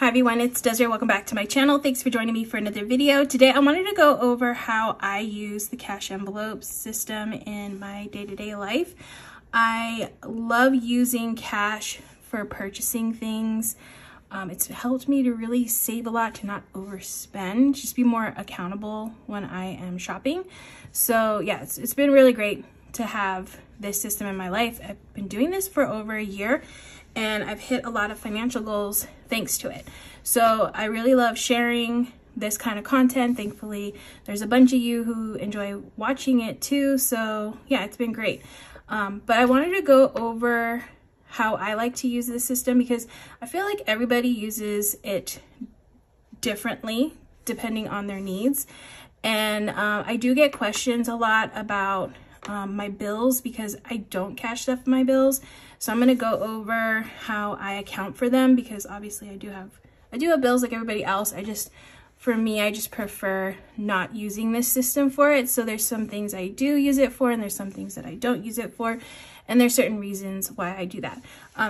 Hi everyone, it's Desiree. Welcome back to my channel. Thanks for joining me for another video. Today I wanted to go over how I use the cash envelope system in my day-to-day life. I love using cash for purchasing things. It's helped me to really save a lot, to not overspend, just be more accountable when I am shopping. So yeah, it's been really great to have this system in my life. I've been doing this for over a year and I've hit a lot of financial goals thanks to it. So I really love sharing this kind of content. Thankfully, there's a bunch of you who enjoy watching it too. So yeah, it's been great. But I wanted to go over how I like to use this system because I feel like everybody uses it differently depending on their needs. And I do get questions a lot about my bills because I don't cash stuff in my bills. So I'm going to go over how I account for them because obviously I do have bills like everybody else. For me, I just prefer not using this system for it. So there's some things I do use it for and there's some things that I don't use it for. And there's certain reasons why I do that.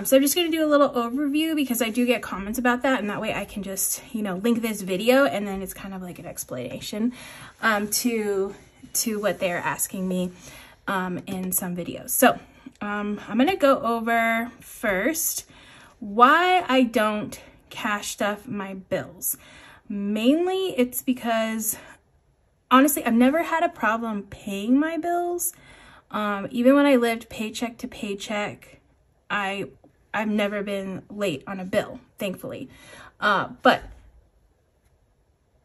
So I'm just going to do a little overview because I do get comments about that. And that way I can just, link this video and then it's kind of like an explanation to what they're asking me in some videos. So I'm going to go over first why I don't cash stuff my bills. Mainly it's because honestly, I've never had a problem paying my bills. Even when I lived paycheck to paycheck, I've never been late on a bill, thankfully. But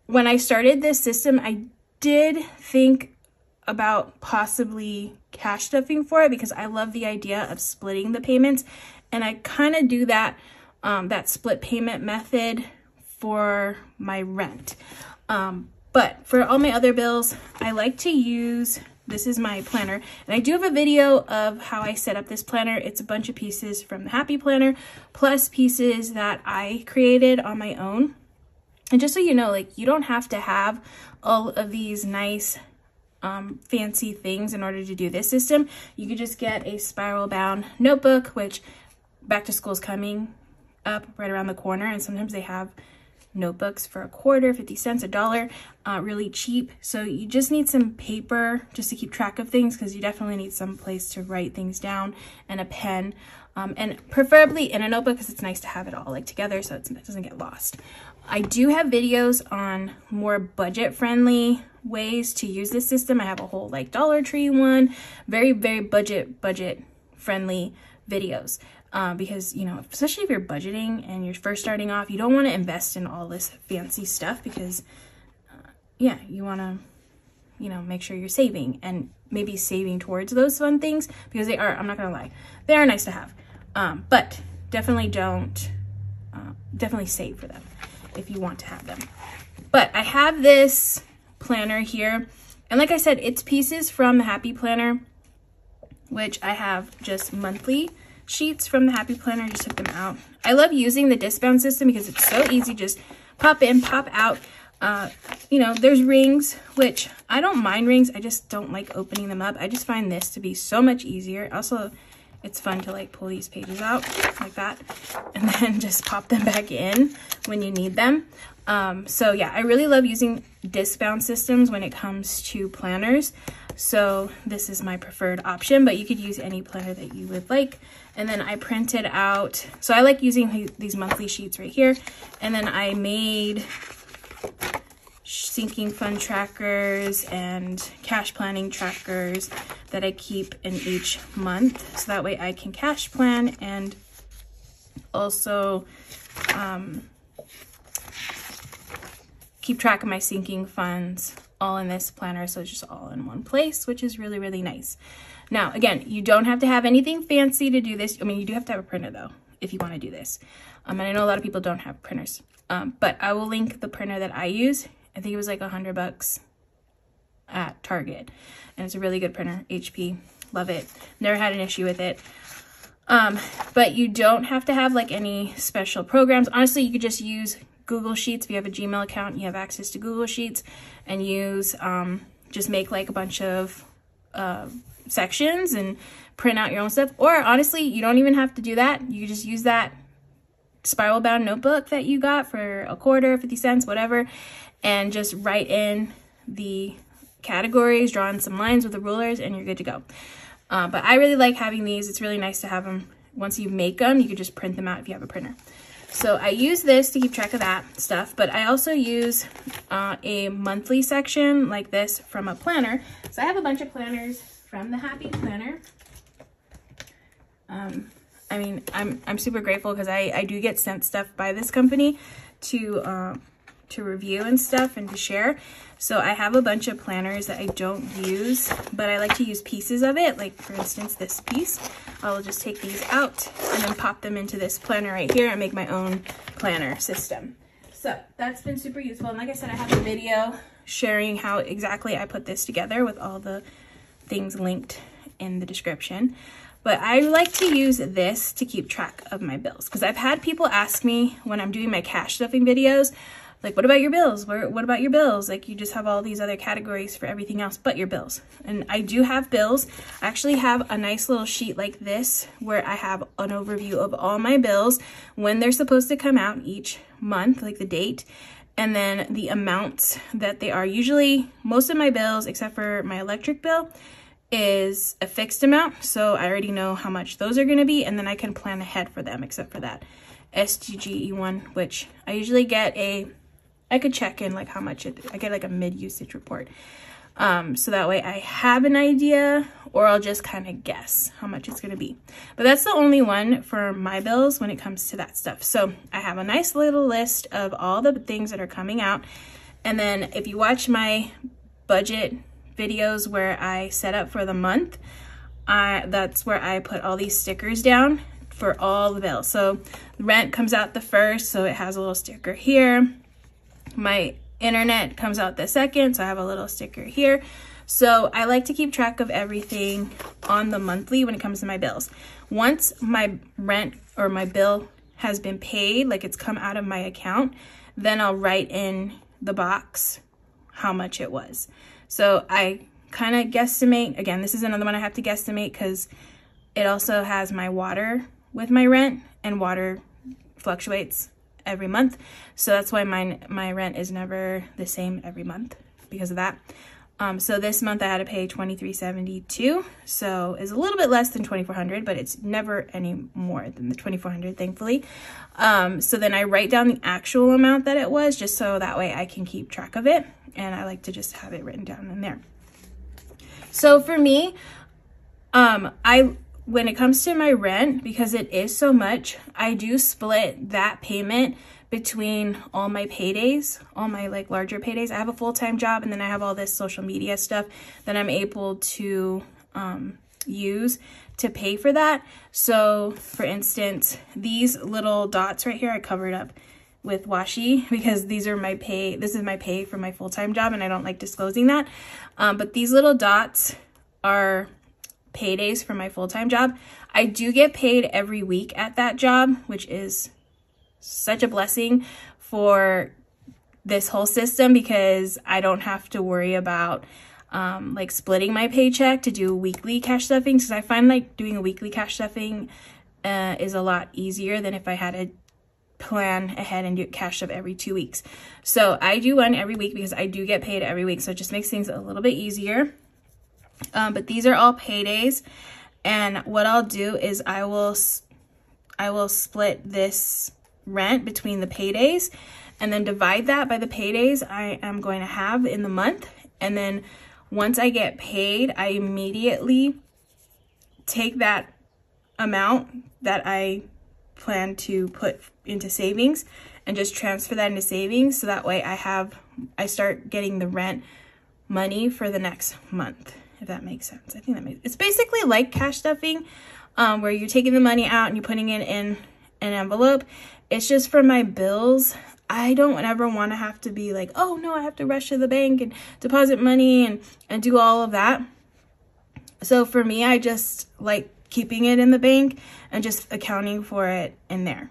when I started this system, I did think about possibly cash stuffing for it because I love the idea of splitting the payments. And I kind of do that, that split payment method for my rent. But for all my other bills, I like to use, this is my planner. And I do have a video of how I set up this planner. It's a bunch of pieces from the Happy Planner, plus pieces that I created on my own. And just so you know, like you don't have to have all of these nice fancy things in order to do this system. You could just get a spiral bound notebook, which back to school is coming up right around the corner. And sometimes they have notebooks for $0.25, 50 cents, $1, really cheap. So you just need some paper just to keep track of things because you definitely need some place to write things down and a pen. And preferably in a notebook because it's nice to have it all like together so it doesn't get lost. I do have videos on more budget-friendly ways to use this system. I have a whole like Dollar Tree one, very budget-friendly videos. Because, especially if you're budgeting and you're first starting off, you don't want to invest in all this fancy stuff because, yeah, you want to, make sure you're saving and maybe saving towards those fun things because they are, I'm not going to lie, they are nice to have. But definitely definitely save for them if you want to have them. But I have this planner here. And like I said, it's pieces from the Happy Planner, which I have just monthly sheets from the Happy Planner. I just took them out. I love using the discount system because it's so easy. Just pop in, pop out. There's rings, which I don't mind rings. I just don't like opening them up. I just find this to be so much easier. Also, it's fun to like pull these pages out like that and then just pop them back in when you need them. So yeah, I really love using disc-bound systems when it comes to planners. So this is my preferred option, but you could use any planner that you would like. And then I printed out, so I like using these monthly sheets right here. And then I made sinking fund trackers and cash planning trackers that I keep in each month. So that way I can cash plan and also keep track of my sinking funds all in this planner. So it's just all in one place, which is really, really nice. Now, again, you don't have to have anything fancy to do this. I mean, you do have to have a printer though, if you want to do this. And I know a lot of people don't have printers, but I will link the printer that I use. I think it was like $100 at Target. And it's a really good printer, HP, love it. Never had an issue with it. But you don't have to have like any special programs. Honestly, you could just use Google Sheets. If you have a Gmail account, you have access to Google Sheets and use, just make like a bunch of sections and print out your own stuff. Or honestly, you don't even have to do that. You just use that spiral bound notebook that you got for a quarter, 50 cents, whatever, and just write in the categories, draw in some lines with the rulers, and you're good to go. But I really like having these. It's really nice to have them. Once you make them, you can just print them out if you have a printer. So I use this to keep track of that stuff, but I also use a monthly section like this from a planner. So I have a bunch of planners from the Happy Planner. I mean, I'm super grateful because I do get sent stuff by this company to review and stuff and to share. So I have a bunch of planners that I don't use, but I like to use pieces of it. Like for instance, this piece, I'll just take these out and then pop them into this planner right here and make my own planner system. So that's been super useful. And like I said, I have a video sharing how exactly I put this together with all the things linked in the description. But I like to use this to keep track of my bills, because I've had people ask me when I'm doing my cash stuffing videos, like, what about your bills? What about your bills? Like, you just have all these other categories for everything else but your bills. And I do have bills. I actually have a nice little sheet like this where I have an overview of all my bills, when they're supposed to come out each month, like the date, and then the amounts that they are. Usually, most of my bills, except for my electric bill, is a fixed amount. So I already know how much those are going to be, and then I can plan ahead for them, except for that SDGE one, which I usually get I could check in like how much I get like a mid-usage report. So that way I have an idea, or I'll just kind of guess how much it's going to be. But that's the only one for my bills when it comes to that stuff. So I have a nice little list of all the things that are coming out. And then if you watch my budget videos where I set up for the month, that's where I put all these stickers down for all the bills. So rent comes out the first, so it has a little sticker here. My internet comes out the second, so I have a little sticker here. So I like to keep track of everything on the monthly when it comes to my bills. Once my rent or my bill has been paid, like it's come out of my account, then I'll write in the box how much it was. So I kind of guesstimate. Again, this is another one I have to guesstimate because it also has my water with my rent, and water fluctuates every month. So that's why my rent is never the same every month because of that. So this month I had to pay $23.72. So it's a little bit less than $2,400, but it's never any more than the $2,400, thankfully. So then I write down the actual amount that it was, just so that way I can keep track of it. And I like to just have it written down in there. So for me, when it comes to my rent, because it is so much, I do split that payment between all my paydays, all my like larger paydays. I have a full-time job, and then I have all this social media stuff that I'm able to use to pay for that. So for instance, these little dots right here, I covered up with washi because these are my pay. This is my pay for my full-time job, and I don't like disclosing that. But these little dots are paydays for my full-time job. I do get paid every week at that job, which is such a blessing for this whole system because I don't have to worry about like splitting my paycheck to do weekly cash stuffing, because I find like doing a weekly cash stuffing is a lot easier than if I had to plan ahead and do cash stuff every 2 weeks. So I do one every week because I do get paid every week, so it just makes things a little bit easier. But these are all paydays, and what I'll do is I will split this rent between the paydays and then divide that by the paydays I am going to have in the month. And then once I get paid, I immediately take that amount that I plan to put into savings and just transfer that into savings, so that way I start getting the rent money for the next month. If that makes sense. I think that makes, it's basically like cash stuffing, where you're taking the money out and you're putting it in an envelope. It's just for my bills. I don't ever want to have to be like, oh no, I have to rush to the bank and deposit money and do all of that. So for me, I just like keeping it in the bank and just accounting for it in there.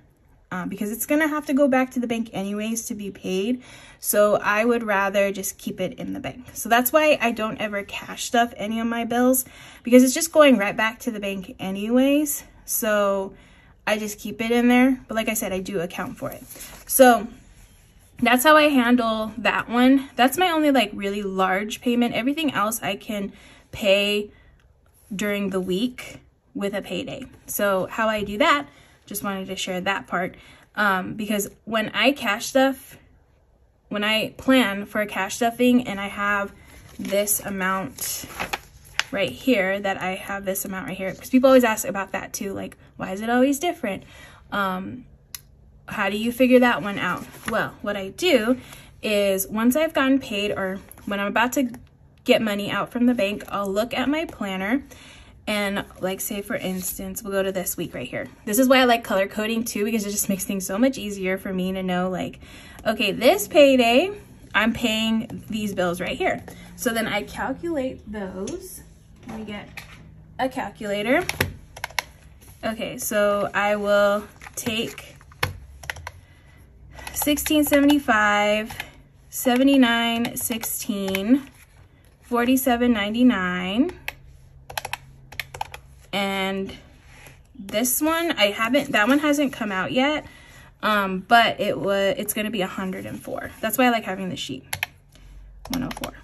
Because it's going to have to go back to the bank anyways to be paid. So I would rather just keep it in the bank. So that's why I don't ever cash stuff any of my bills, because it's just going right back to the bank anyways. So I just keep it in there. But like I said, I do account for it. So that's how I handle that one. That's my only like really large payment. Everything else I can pay during the week with a payday. So how I do that, just wanted to share that part. Because when I plan for a cash stuffing and I have this amount right here, that I have this amount right here, because people always ask about that too, like, why is it always different? How do you figure that one out? Well, what I do is once I've gotten paid, or when I'm about to get money out from the bank, I'll look at my planner and, like, say for instance, we'll go to this week right here. This is why I like color coding too, because it just makes things so much easier for me to know, like, okay, this payday, I'm paying these bills right here. So then I calculate those. Let me get a calculator. Okay, so I will take 1675, 79.16, 47.99, and this one that one hasn't come out yet, but it's gonna be 104. That's why I like having the sheet. 104.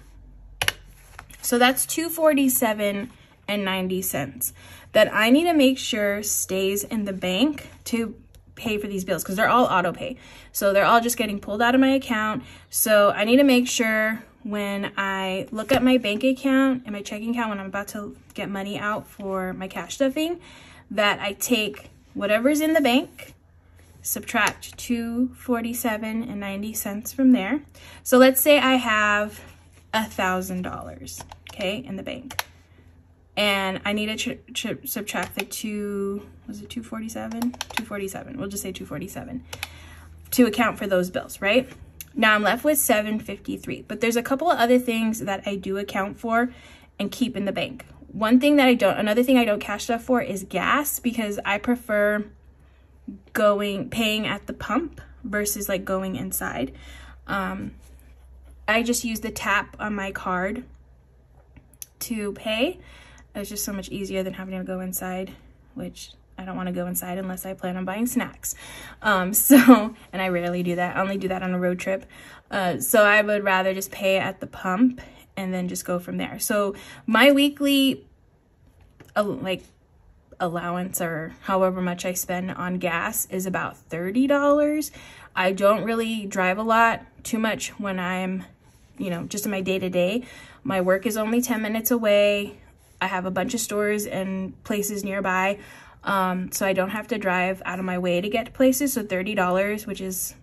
So that's $247.90 that I need to make sure stays in the bank to pay for these bills, because they're all auto pay. So they're all just getting pulled out of my account. So I need to make sure when I look at my bank account and my checking account, when I'm about to get money out for my cash stuffing, that I take whatever's in the bank, subtract $247.90 from there. So let's say I have $1,000, okay, in the bank, and I need to subtract the $247? We'll just say $247 to account for those bills, right? Now I'm left with $753, but there's a couple of other things that I do account for and keep in the bank. Another thing I don't cash stuff for is gas, because I prefer paying at the pump versus like going inside. I just use the tap on my card to pay. It's just so much easier than having to go inside, which I don't want to go inside unless I plan on buying snacks. And I rarely do that. I only do that on a road trip. So I would rather just pay at the pump and then just go from there. So my weekly allowance, or however much I spend on gas, is about $30. I don't really drive a lot, too much when I'm, just in my day-to-day. My work is only 10 minutes away. I have a bunch of stores and places nearby, so I don't have to drive out of my way to get to places. So $30, which is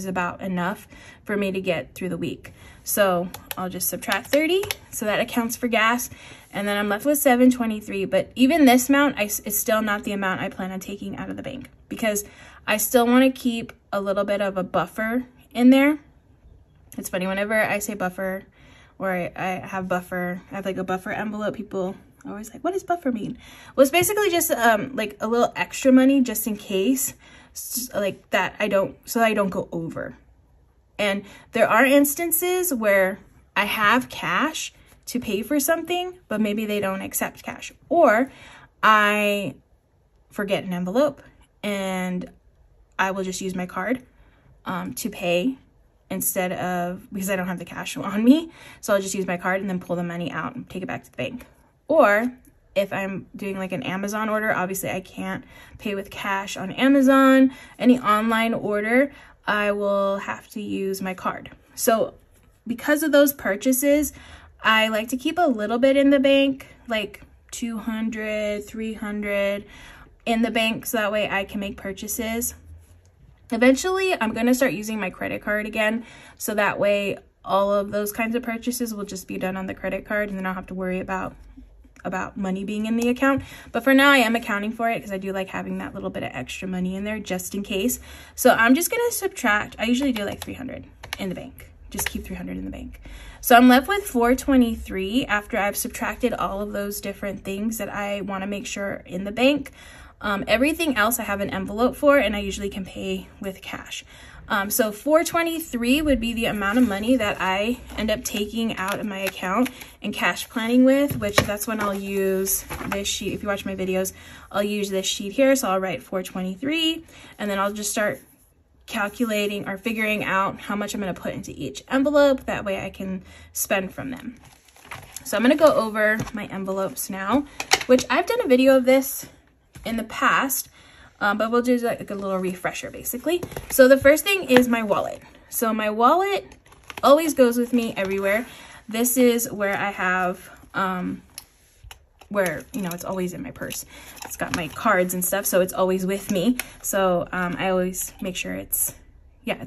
about enough for me to get through the week. So I'll just subtract 30, so that accounts for gas, and then I'm left with $723. But even this amount is still not the amount I plan on taking out of the bank, because I still want to keep a little bit of a buffer in there. It's funny, whenever I say buffer, or I have like a buffer envelope, people are always like, what does buffer mean? Well, it's basically just like a little extra money just in case, like that I don't go over. And there are instances where I have cash to pay for something, but maybe they don't accept cash, or I forget an envelope and I will just use my card to pay, because I don't have the cash on me. So I'll just use my card and then pull the money out and take it back to the bank. Or if I'm doing like an Amazon order, obviously I can't pay with cash on Amazon. Any online order, I will have to use my card. So because of those purchases, I like to keep a little bit in the bank, like 200, 300 in the bank, so that way I can make purchases. Eventually, I'm going to start using my credit card again, so that way all of those kinds of purchases will just be done on the credit card, and then I'll have to worry about money being in the account. But for now, I am accounting for it because I do like having that little bit of extra money in there just in case. So I'm just going to subtract. I usually do like 300 in the bank. Just keep 300 in the bank. So I'm left with 423 after I've subtracted all of those different things that I want to make sure in the bank. Everything else I have an envelope for, and I usually can pay with cash. So $423 would be the amount of money that I end up taking out of my account and cash planning with, which that's when I'll use this sheet. If you watch my videos, I'll use this sheet here. So I'll write 423, and then I'll just start calculating or figuring out how much I'm going to put into each envelope. That way I can spend from them. So I'm going to go over my envelopes now, which I've done a video of this in the past, but we'll do like a little refresher basically. So the first thing is my wallet. So my wallet always goes with me everywhere. This is where I have, where, you know, it's always in my purse. It's got my cards and stuff, so it's always with me. So I always make sure it's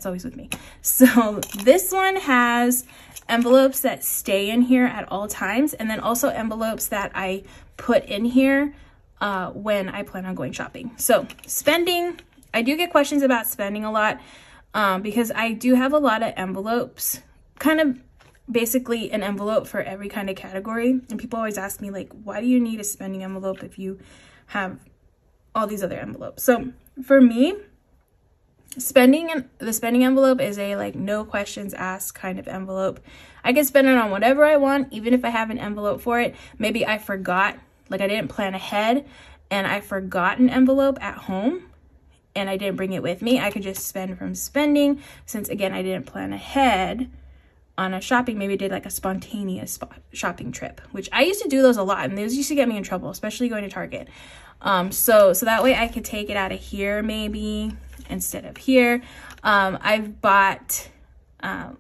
always with me. So this one has envelopes that stay in here at all times, and then also envelopes that I put in here when I plan on going shopping. So spending, I do get questions about spending a lot because I do have a lot of envelopes, kind of basically an envelope for every kind of category. And people always ask me, like, why do you need a spending envelope if you have all these other envelopes? So for me, the spending envelope is a like no questions asked kind of envelope. I can spend it on whatever I want, even if I have an envelope for it. Maybe I forgot, like I didn't plan ahead and I forgot an envelope at home and I didn't bring it with me. I could just spend from spending, since again, I didn't plan ahead on a shopping. Maybe did like a spontaneous shopping trip, which I used to do those a lot, and those used to get me in trouble, especially going to Target. So that way I could take it out of here maybe instead of here. I've bought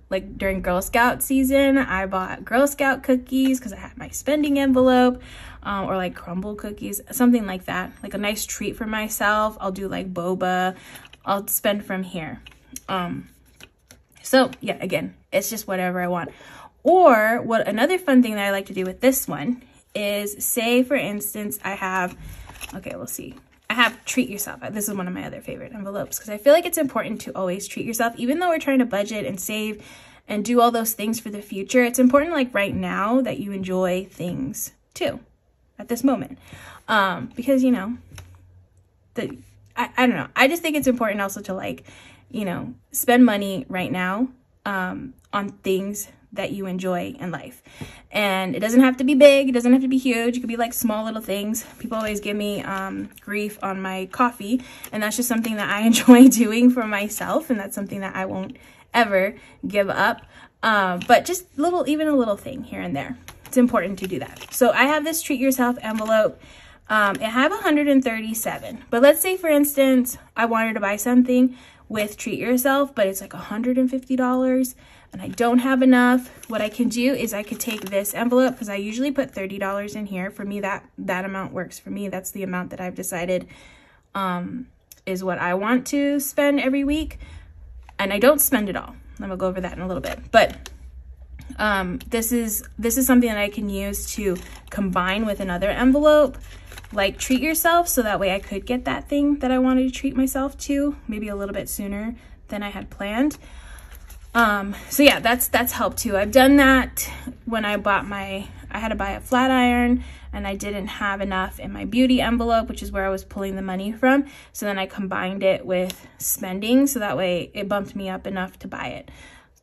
like during Girl Scout season, I bought Girl Scout cookies because I had my spending envelope, or like crumble cookies, something like that, like a nice treat for myself. I'll do like boba, I'll spend from here. So yeah, again, it's just whatever I want. Or what another fun thing that I like to do with this one is, say for instance, I have, okay, we'll see. I have treat yourself. This is one of my other favorite envelopes because I feel like it's important to always treat yourself. Even though we're trying to budget and save and do all those things for the future, it's important like right now that you enjoy things too at this moment. Because, you know, I don't know. I just think it's important also to like, you know, spend money right now on things that you enjoy in life. And it doesn't have to be big, it doesn't have to be huge, it could be like small little things. People always give me grief on my coffee, and that's just something that I enjoy doing for myself, and that's something that I won't ever give up. But just even a little thing here and there, it's important to do that. So I have this treat yourself envelope. I have 137, but let's say for instance I wanted to buy something with treat yourself, but it's like $150 and I don't have enough. What I can do is I could take this envelope, because I usually put $30 in here. For me, that amount works for me. That's the amount that I've decided is what I want to spend every week, and I don't spend it all. I'm gonna go over that in a little bit, but this is something that I can use to combine with another envelope like treat yourself, so that way I could get that thing that I wanted to treat myself to maybe a little bit sooner than I had planned. So yeah, that's helped too. I've done that when I bought I had to buy a flat iron and I didn't have enough in my beauty envelope, which is where I was pulling the money from. So then I combined it with spending, so that way it bumped me up enough to buy it.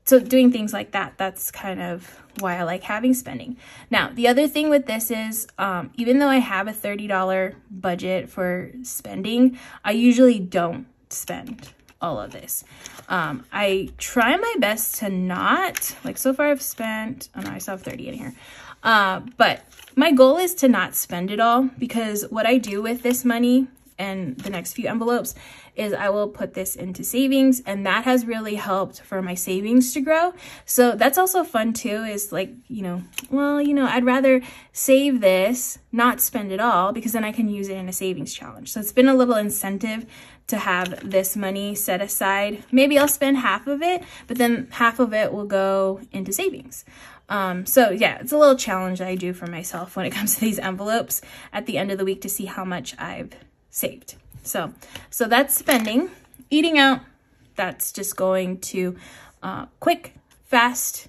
So doing things like that, that's kind of why I like having spending. Now, the other thing with this is, even though I have a $30 budget for spending, I usually don't spend all of this. I try my best to not, like so far I've spent, oh no, I still have 30 in here. But my goal is to not spend it all, because what I do with this money and the next few envelopes is I will put this into savings, and that has really helped for my savings to grow. So that's also fun too, is like, well, I'd rather save this, not spend it all, because then I can use it in a savings challenge. So it's been a little incentive to have this money set aside. Maybe I'll spend half of it, but then half of it will go into savings. So yeah, it's a little challenge that I do for myself when it comes to these envelopes at the end of the week to see how much I've saved. So that's spending. Eating out, that's just going to quick, fast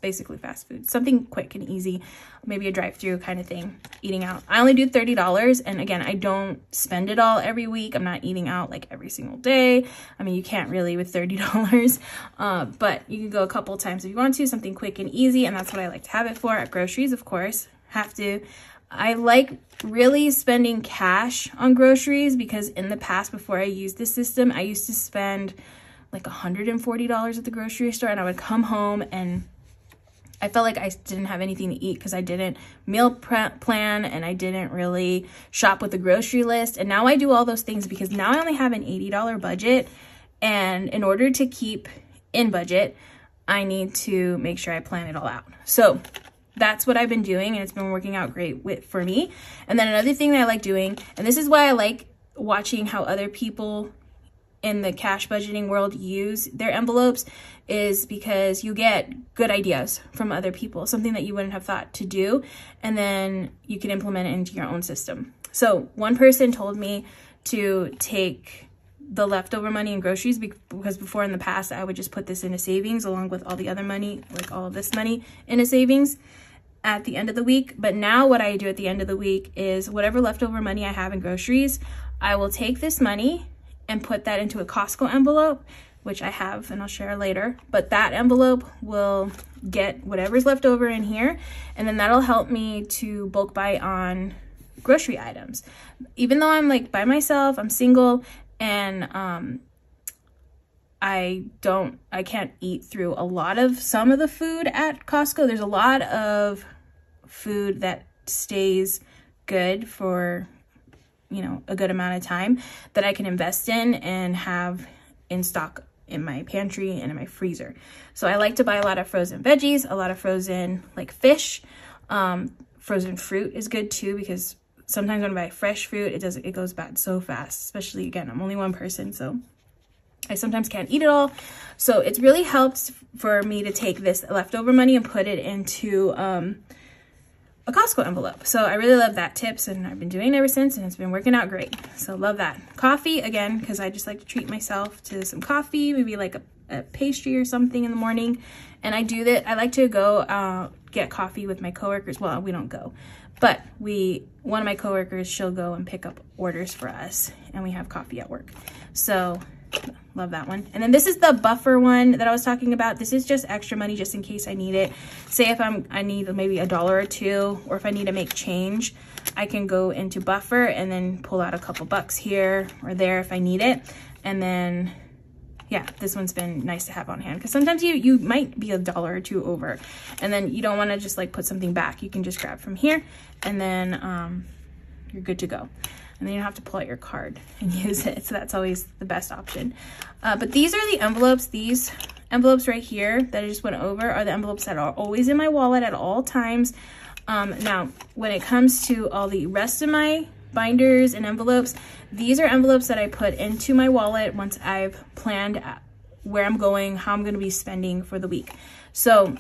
basically fast food, something quick and easy, maybe a drive-through kind of thing, eating out. I only do $30, and again, I don't spend it all every week. I'm not eating out like every single day. I mean, you can't really with $30, but you can go a couple times if you want to, something quick and easy, and that's what I like to have it for. At groceries, of course, have to. I like really spending cash on groceries because in the past, before I used this system, I used to spend like $140 at the grocery store, and I would come home and I felt like I didn't have anything to eat because I didn't meal plan and I didn't really shop with the grocery list. And now I do all those things because now I only have an $80 budget. And in order to keep in budget, I need to make sure I plan it all out. So that's what I've been doing, and it's been working out great for me. And then another thing that I like doing, and this is why I like watching how other people in the cash budgeting world use their envelopes, is because you get good ideas from other people, something that you wouldn't have thought to do, and then you can implement it into your own system. So one person told me to take the leftover money in groceries because before in the past I would just put this into savings along with all the other money, like all of this money into savings at the end of the week. But now what I do at the end of the week is whatever leftover money I have in groceries, I will take this money and put that into a Costco envelope, which I have and I'll share later. But that envelope will get whatever's left over in here, and then that'll help me to bulk buy on grocery items. Even though I'm like by myself, I'm single, and I can't eat through some of the food at Costco. There's a lot of food that stays good for, you know, a good amount of time that I can invest in and have in stock in my pantry and in my freezer. So I like to buy a lot of frozen veggies, a lot of frozen like fish. Frozen fruit is good too, because sometimes when I buy fresh fruit, it goes bad so fast, especially again, I'm only one person, so I sometimes can't eat it all. So it's really helped for me to take this leftover money and put it into a Costco envelope. So I really love that tips, and I've been doing it ever since, and it's been working out great. So love that. Coffee, again, because I just like to treat myself to some coffee, maybe like a pastry or something in the morning. And I do that. I like to go get coffee with my coworkers. Well, we don't go, but one of my coworkers, she'll go and pick up orders for us, and we have coffee at work. So love that one. And then this is the buffer one that I was talking about. This is just extra money just in case I need it. Say if I need maybe $1 or $2, or if I need to make change, I can go into buffer and then pull out a couple bucks here or there if I need it. And then yeah, this one's been nice to have on hand, because sometimes you might be $1 or $2 over, and then you don't want to just like put something back. You can just grab from here, and then you're good to go. And then you don't have to pull out your card and use it. So that's always the best option. But these are the envelopes. These envelopes right here that I just went over are the envelopes that are always in my wallet at all times. Now, when it comes to all the rest of my binders and envelopes, these are envelopes that I put into my wallet once I've planned where I'm going, how I'm going to be spending for the week. So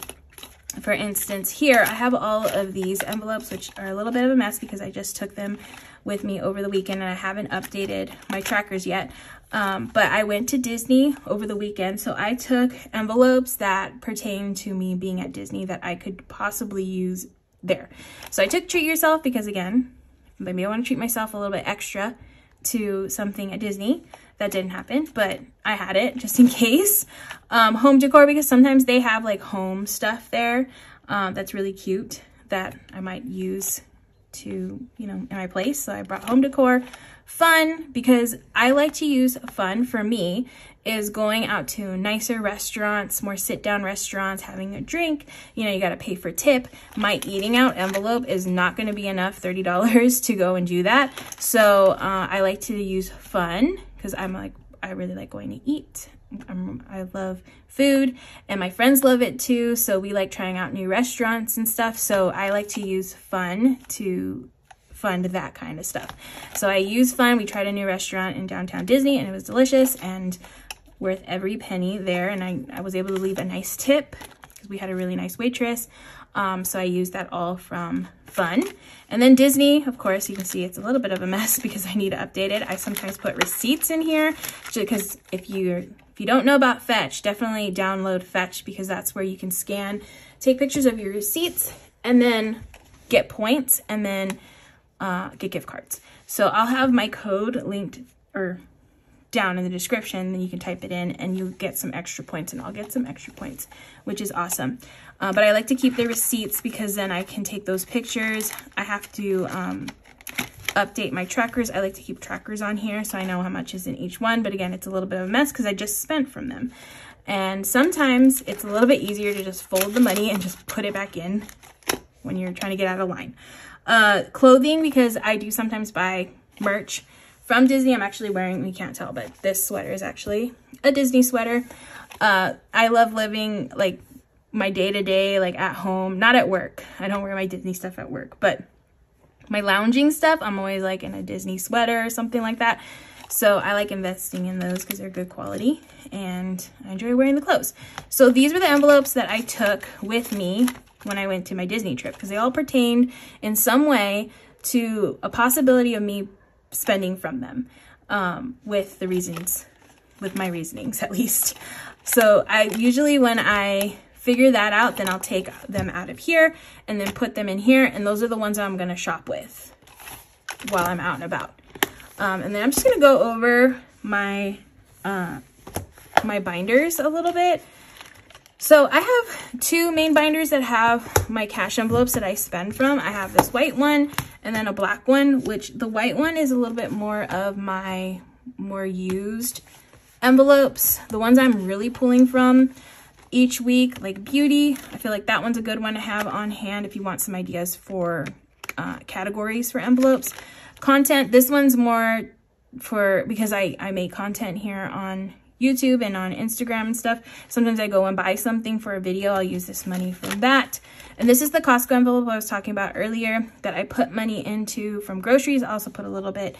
for instance, here I have all of these envelopes, which are a little bit of a mess because I just took them with me over the weekend and I haven't updated my trackers yet. But I went to Disney over the weekend, so I took envelopes that pertain to me being at Disney that I could possibly use there. So I took Treat Yourself because, again, maybe I want to treat myself a little bit extra to something at Disney. That didn't happen, but I had it just in case. Home decor, because sometimes they have like home stuff there that's really cute that I might use to, you know, in my place. So I brought home decor. Fun, because I like to use fun for me is going out to nicer restaurants, more sit-down restaurants, having a drink. You know, you got to pay for tip. My eating out envelope is not going to be enough, $30 to go and do that. So I like to use fun because I really like going to eat. I love food, and my friends love it too. So we like trying out new restaurants and stuff. So I like to use fun to fund that kind of stuff. So I use fun. We tried a new restaurant in downtown Disney and it was delicious and worth every penny there. And I was able to leave a nice tip because we had a really nice waitress. So I used that all from fun. And then Disney, of course, you can see it's a little bit of a mess because I need to update it. I sometimes put receipts in here because if you're If you don't know about Fetch, definitely download Fetch, because that's where you can scan, take pictures of your receipts, and then get points, and then get gift cards. So I'll have my code linked or down in the description, then you can type it in and you get some extra points, and I'll get some extra points, which is awesome. But I like to keep the receipts because then I can take those pictures. I have to update my trackers. I like to keep trackers on here so I know how much is in each one. But again, it's a little bit of a mess because I just spent from them. And sometimes it's a little bit easier to just fold the money and just put it back in when you're trying to get out of line. Clothing, because I do sometimes buy merch from Disney. I'm actually wearing, you can't tell, but this sweater is actually a Disney sweater. I love living like my day-to-day, like at home, not at work. I don't wear my Disney stuff at work, but my lounging stuff, I'm always like in a Disney sweater or something like that. So I like investing in those because they're good quality and I enjoy wearing the clothes. So these were the envelopes that I took with me when I went to my Disney trip, because they all pertained in some way to a possibility of me spending from them, with my reasonings at least. So I usually, when I figure that out, then I'll take them out of here and then put them in here, and those are the ones that I'm going to shop with while I'm out and about. And then I'm just going to go over my my binders a little bit. So I have two main binders that have my cash envelopes that I spend from. I have this white one and then a black one, which the white one is a little bit more of my more used envelopes. The ones I'm really pulling from each week, like beauty, I feel like that one's a good one to have on hand if you want some ideas for categories for envelopes. Content, this one's more for, because I make content here on YouTube and on Instagram and stuff. Sometimes I go and buy something for a video. I'll use this money for that. And this is the Costco envelope I was talking about earlier that I put money into from groceries. I also put a little bit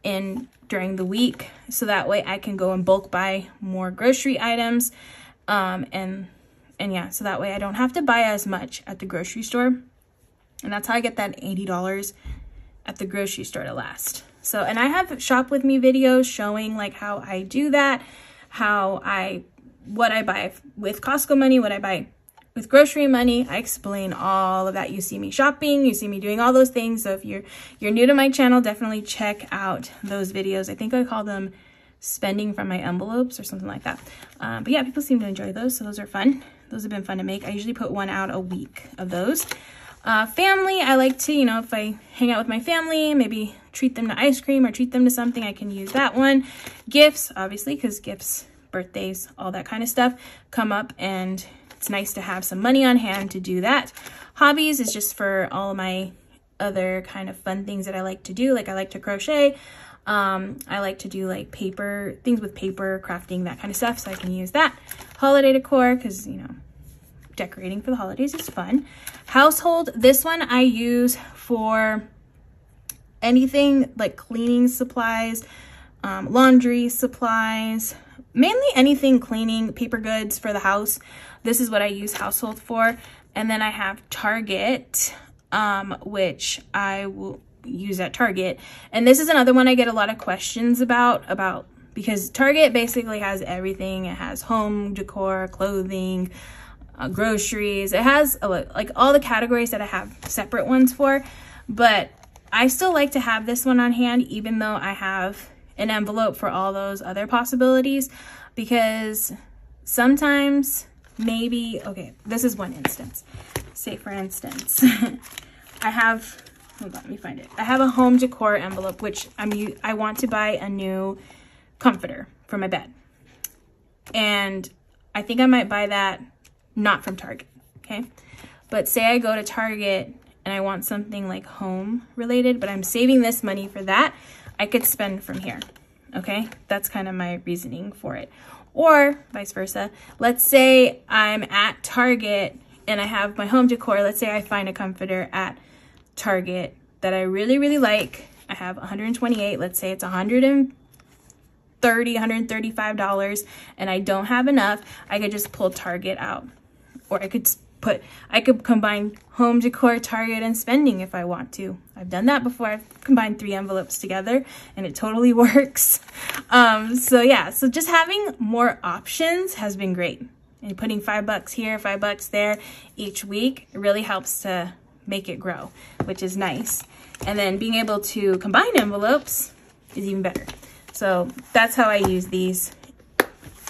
in during the week, so that way I can go and bulk buy more grocery items. And yeah, so that way I don't have to buy as much at the grocery store. And that's how I get that $80 at the grocery store to last. So, and I have shop with me videos showing like how I do that, what I buy with Costco money, what I buy with grocery money. I explain all of that. You see me shopping, you see me doing all those things. So if you're new to my channel, definitely check out those videos. I think I call them spending from my envelopes or something like that. But yeah, people seem to enjoy those, so those are fun. Those have been fun to make. I usually put one out a week of those. Family, I like to, you know, if I hang out with my family, maybe treat them to ice cream or treat them to something, I can use that one. Gifts, obviously, because gifts, birthdays, all that kind of stuff come up, and it's nice to have some money on hand to do that. Hobbies is just for all of my other kind of fun things that I like to do. Like I like to crochet. I like to do like things with paper, crafting, that kind of stuff, so I can use that. Holiday decor, because, you know, decorating for the holidays is fun. Household, this one I use for anything like cleaning supplies, laundry supplies, mainly anything cleaning, paper goods for the house. This is what I use household for. And then I have Target, which I will use at Target. And this is another one I get a lot of questions about because Target basically has everything. It has home decor, clothing, groceries. It has like all the categories that I have separate ones for, but I still like to have this one on hand, even though I have an envelope for all those other possibilities, because sometimes maybe, okay, this is one instance. Say for instance, I have, hold on, let me find it. I have a home decor envelope, which I want to buy a new comforter for my bed. And I think I might buy that not from Target, okay? But say I go to Target and I want something like home related, but I'm saving this money for that, I could spend from here, okay? That's kind of my reasoning for it. Or vice versa. Let's say I'm at Target and I have my home decor. Let's say I find a comforter at Target that I really, really like. I have 128, let's say it's $135, $135, and I don't have enough. I could just pull Target out, or I could I could combine home decor, Target, and spending if I want to. I've done that before. I've combined 3 envelopes together and it totally works. So yeah, so just having more options has been great. And putting $5 here, $5 there each week, it really helps to make it grow, which is nice. And then being able to combine envelopes is even better. So that's how I use these.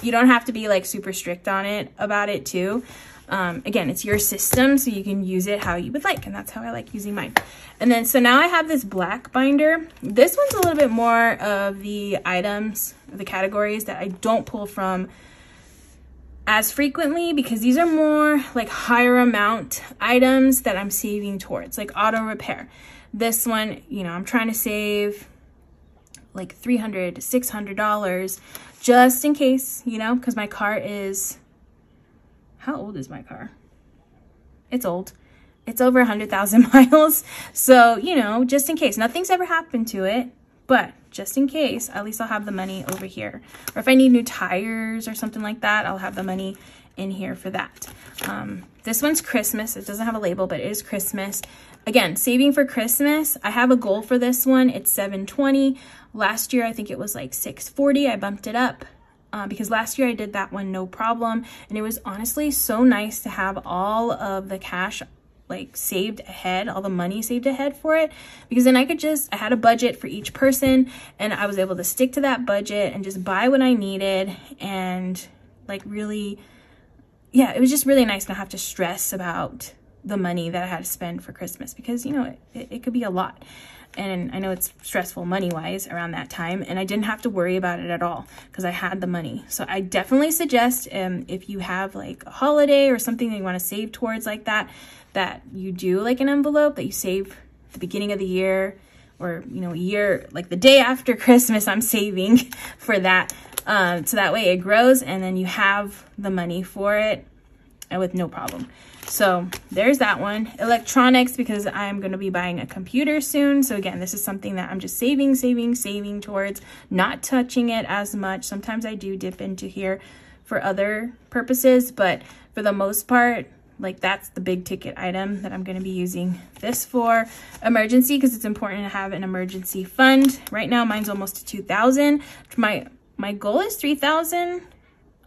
You don't have to be like super strict on it about it too. Again, it's your system, so you can use it how you would like, and that's how I like using mine. And then, so now I have this black binder. This one's a little bit more of the items, the categories that I don't pull from as frequently, because these are more like higher amount items that I'm saving towards, like auto repair. This one, you know, I'm trying to save like $300 to $600 just in case, you know, because my car is, how old is my car? It's old. It's over 100,000 miles. So, you know, just in case. Nothing's ever happened to it, but just in case, at least I'll have the money over here. Or if I need new tires or something like that, I'll have the money in here for that. This one's Christmas. It doesn't have a label, but it is Christmas. Again, saving for Christmas. I have a goal for this one. It's $720. Last year, I think it was like $640. I bumped it up. Because last year I did that one no problem, and it was honestly so nice to have all of the cash like saved ahead, all the money saved ahead for it, because then I had a budget for each person, and I was able to stick to that budget and just buy what I needed. And like really, yeah, it was just really nice not have to stress about the money that I had to spend for Christmas, because you know it could be a lot. And I know it's stressful money-wise around that time, and I didn't have to worry about it at all because I had the money. So I definitely suggest if you have like a holiday or something that you want to save towards like that, that you do like an envelope that you save at the beginning of the year, or you know, a year, like the day after Christmas, I'm saving for that. So that way it grows, and then you have the money for it with no problem. So there's that one. Electronics, because I'm going to be buying a computer soon. So again, this is something that I'm just saving towards, not touching it as much. Sometimes I do dip into here for other purposes, but for the most part, like that's the big ticket item that I'm going to be using this for. Emergency, because it's important to have an emergency fund. Right now, mine's almost to $2,000. My goal is $3,000.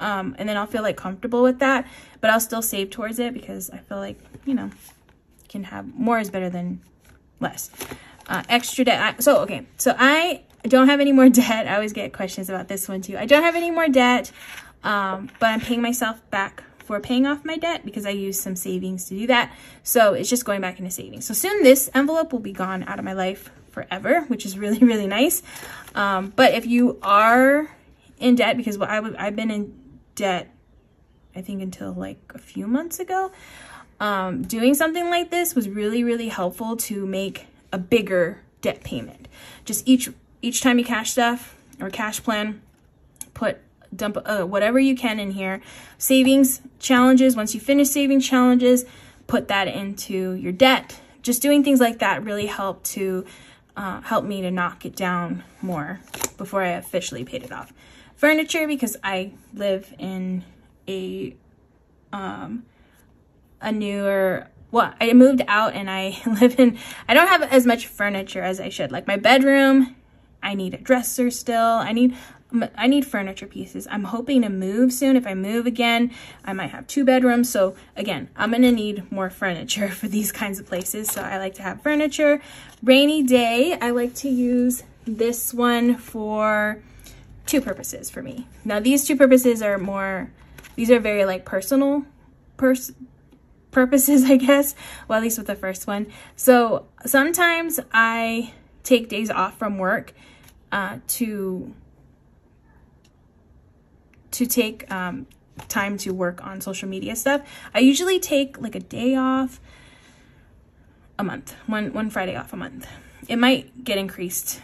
And then I'll feel like comfortable with that, but I'll still save towards it because I feel like, you know, can have more is better than less. Extra debt. So I don't have any more debt. I always get questions about this one too. I don't have any more debt, but I'm paying myself back for paying off my debt because I used some savings to do that. So it's just going back into savings. So soon this envelope will be gone out of my life forever, which is really, really nice. But if you are in debt, because I've been in debt, I think until like a few months ago, doing something like this was really, really helpful to make a bigger debt payment. Just each time you cash stuff or cash plan, dump whatever you can in here. Savings challenges, once you finish saving challenges, put that into your debt. Just doing things like that really help me to knock it down more before I officially paid it off. Furniture, because I live in a newer, well, I moved out and I I don't have as much furniture as I should. Like my bedroom, I need a dresser still. I need furniture pieces. I'm hoping to move soon. If I move again, I might have 2 bedrooms. So again, I'm gonna need more furniture for these kinds of places. So I like to have furniture. Rainy day, I like to use this one for 2 purposes for me. Now these 2 purposes are these are very like personal purposes, I guess. Well, at least with the first one. So sometimes I take days off from work to take time to work on social media stuff. I usually take like a day off a month, one Friday off a month. It might get increased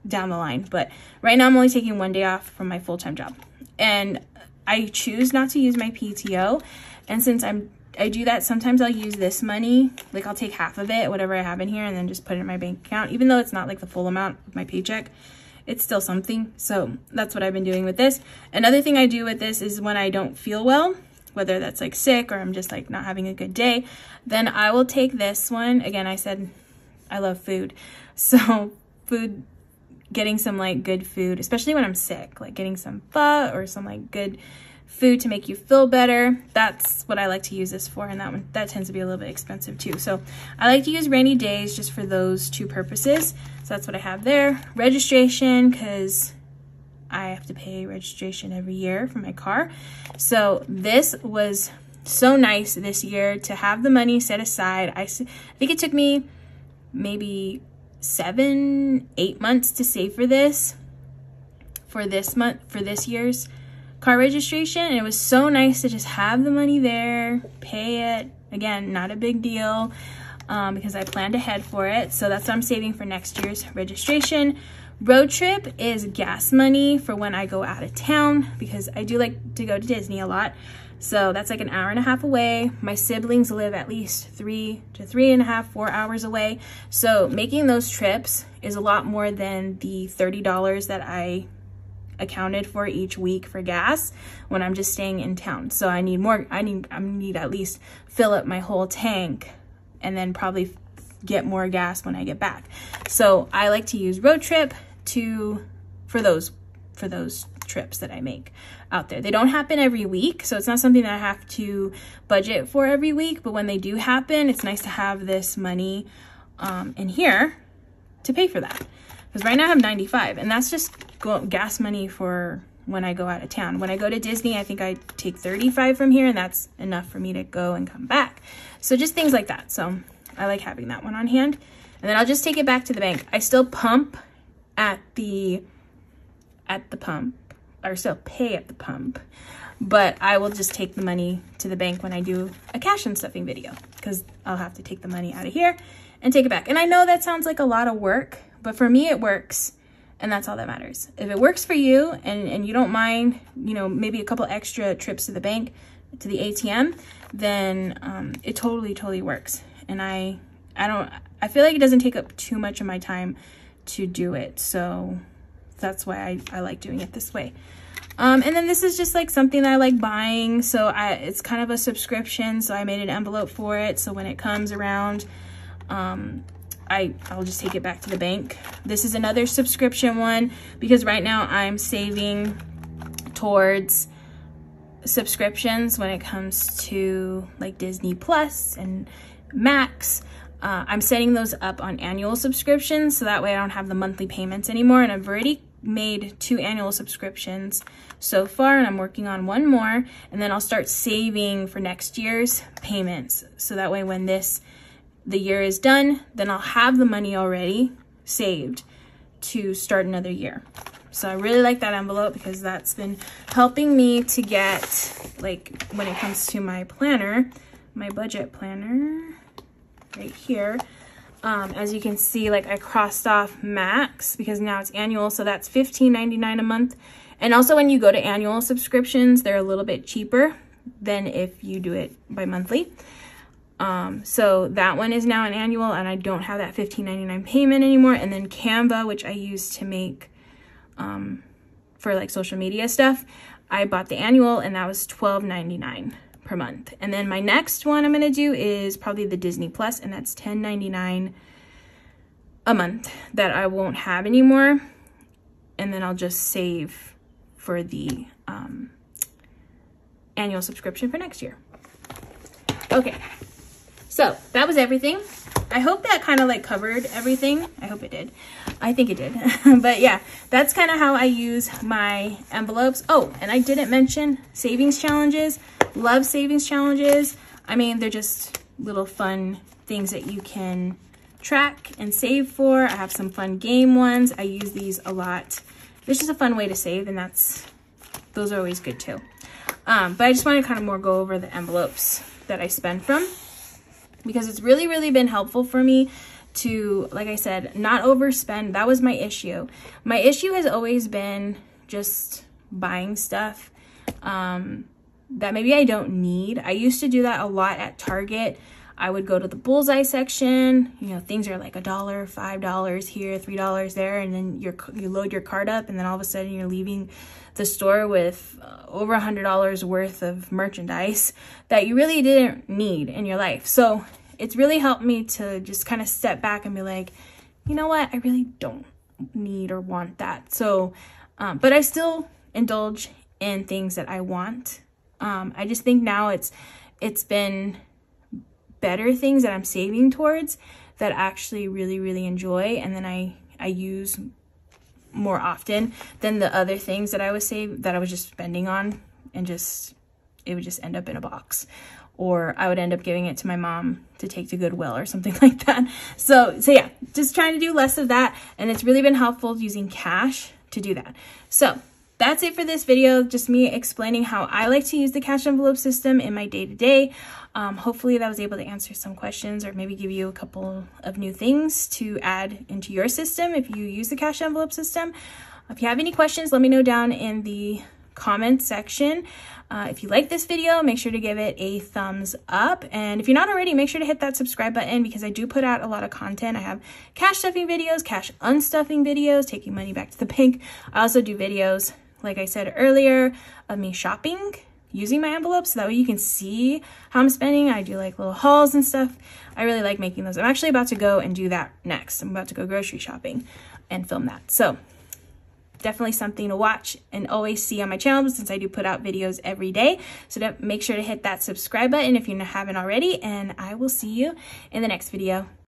down the line, but right now I'm only taking 1 day off from my full-time job, and I choose not to use my PTO. And since I do that, sometimes I'll use this money, like I'll take half of it, whatever I have in here, and then just put it in my bank account. Even though it's not like the full amount of my paycheck, it's still something. So that's what I've been doing with this. Another thing I do with this is when I don't feel well, whether that's like sick or I'm just like not having a good day, then I will take this one. Again, I said I love food. So food, getting some like good food, especially when I'm sick, like getting some pho or some like good food to make you feel better. That's what I like to use this for, and that tends to be a little bit expensive too. So I like to use rainy days just for those two purposes. So that's what I have there. Registration, because I have to pay registration every year for my car. So this was so nice this year to have the money set aside. I think it took me maybe 7-8 months to save for this year's car registration, and it was so nice to just have the money there, pay it. Again, not a big deal because I planned ahead for it. So that's what I'm saving for next year's registration. Road trip is gas money for when I go out of town, because I do like to go to Disney a lot. So that's like an hour and a half away. My siblings live at least 3 to 3.5, 4 hours away. So making those trips is a lot more than the $30 that I accounted for each week for gas when I'm just staying in town. So I need more. I need at least fill up my whole tank and then probably get more gas when I get back. So I like to use road trip for those trips that I make out there. They don't happen every week, so it's not something that I have to budget for every week, but when they do happen, it's nice to have this money in here to pay for that. Because right now I have 95, and that's just gas money for when I go out of town. When I go to Disney, I think I take 35 from here, and that's enough for me to go and come back. So just things like that. So I like having that one on hand. And then I'll just take it back to the bank. I still pump at the pump, or still pay at the pump, but I will just take the money to the bank when I do a cash and stuffing video, because I'll have to take the money out of here and take it back. And I know that sounds like a lot of work, but for me it works, and that's all that matters. If it works for you and you don't mind, you know, maybe a couple extra trips to the bank, to the ATM, then it totally works. And I feel like it doesn't take up too much of my time to do it. So that's why I like doing it this way. And then this is just like something that I like buying. So it's kind of a subscription. So I made an envelope for it. So when it comes around, I'll just take it back to the bank. This is another subscription one, because right now I'm saving towards subscriptions when it comes to like Disney Plus and Max. I'm setting those up on annual subscriptions, so that way I don't have the monthly payments anymore. And I've already made 2 annual subscriptions so far, and I'm working on 1 more, and then I'll start saving for next year's payments. So that way when the year is done, then I'll have the money already saved to start another year. So I really like that envelope, because that's been helping me to get, like, when it comes to my planner, my budget planner right here. As you can see, like, I crossed off Max because now it's annual, so that's $15.99 a month. And also when you go to annual subscriptions, they're a little bit cheaper than if you do it by monthly. So that one is now an annual, and I don't have that $15.99 payment anymore. And then Canva, which I use to make for like social media stuff, I bought the annual, and that was $12.99 per month. And then my next one I'm gonna do is probably the Disney Plus, and that's $10.99 a month that I won't have anymore. And then I'll just save for the annual subscription for next year. Okay, so that was everything. I hope that kind of like covered everything. I hope it did. I think it did. But yeah, that's kind of how I use my envelopes. Oh, and I didn't mention savings challenges. Love savings challenges. I mean, they're just little fun things that you can track and save for. I have some fun game ones. I use these a lot. It's just a fun way to save, and those are always good too. But I just want to kind of more go over the envelopes that I spend from, because it's really been helpful for me to, like I said, not overspend. That was my issue. My issue has always been just buying stuff that maybe I don't need. I used to do that a lot at Target. I would go to the bullseye section. You know, things are like $1, $5 here, $3 there, and then you load your cart up, and then all of a sudden you're leaving the store with over $100 worth of merchandise that you really didn't need in your life. So it's really helped me to just kind of step back and be like, you know what, I really don't need or want that. So but I still indulge in things that I want. I just think now it's been better things that I'm saving towards that I actually really enjoy, and then I use more often than the other things that I was just spending on, and it would just end up in a box, or I would end up giving it to my mom to take to Goodwill or something like that. So yeah, just trying to do less of that, and it's really been helpful using cash to do that. So that's it for this video, just me explaining how I like to use the cash envelope system in my day-to-day. Hopefully that was able to answer some questions, or maybe give you a couple of new things to add into your system if you use the cash envelope system. If you have any questions, let me know down in the comment section. If you like this video, make sure to give it a thumbs up, and if you're not already, make sure to hit that subscribe button, because I do put out a lot of content. I have cash stuffing videos, cash unstuffing videos, taking money back to the bank. I also do videos, like I said earlier, of me shopping using my envelopes, so that way you can see how I'm spending. I do like little hauls and stuff. I really like making those. I'm actually about to go and do that next. I'm about to go grocery shopping and film that. So definitely something to watch and always see on my channel, since I do put out videos every day. So make sure to hit that subscribe button if you haven't already, and I will see you in the next video.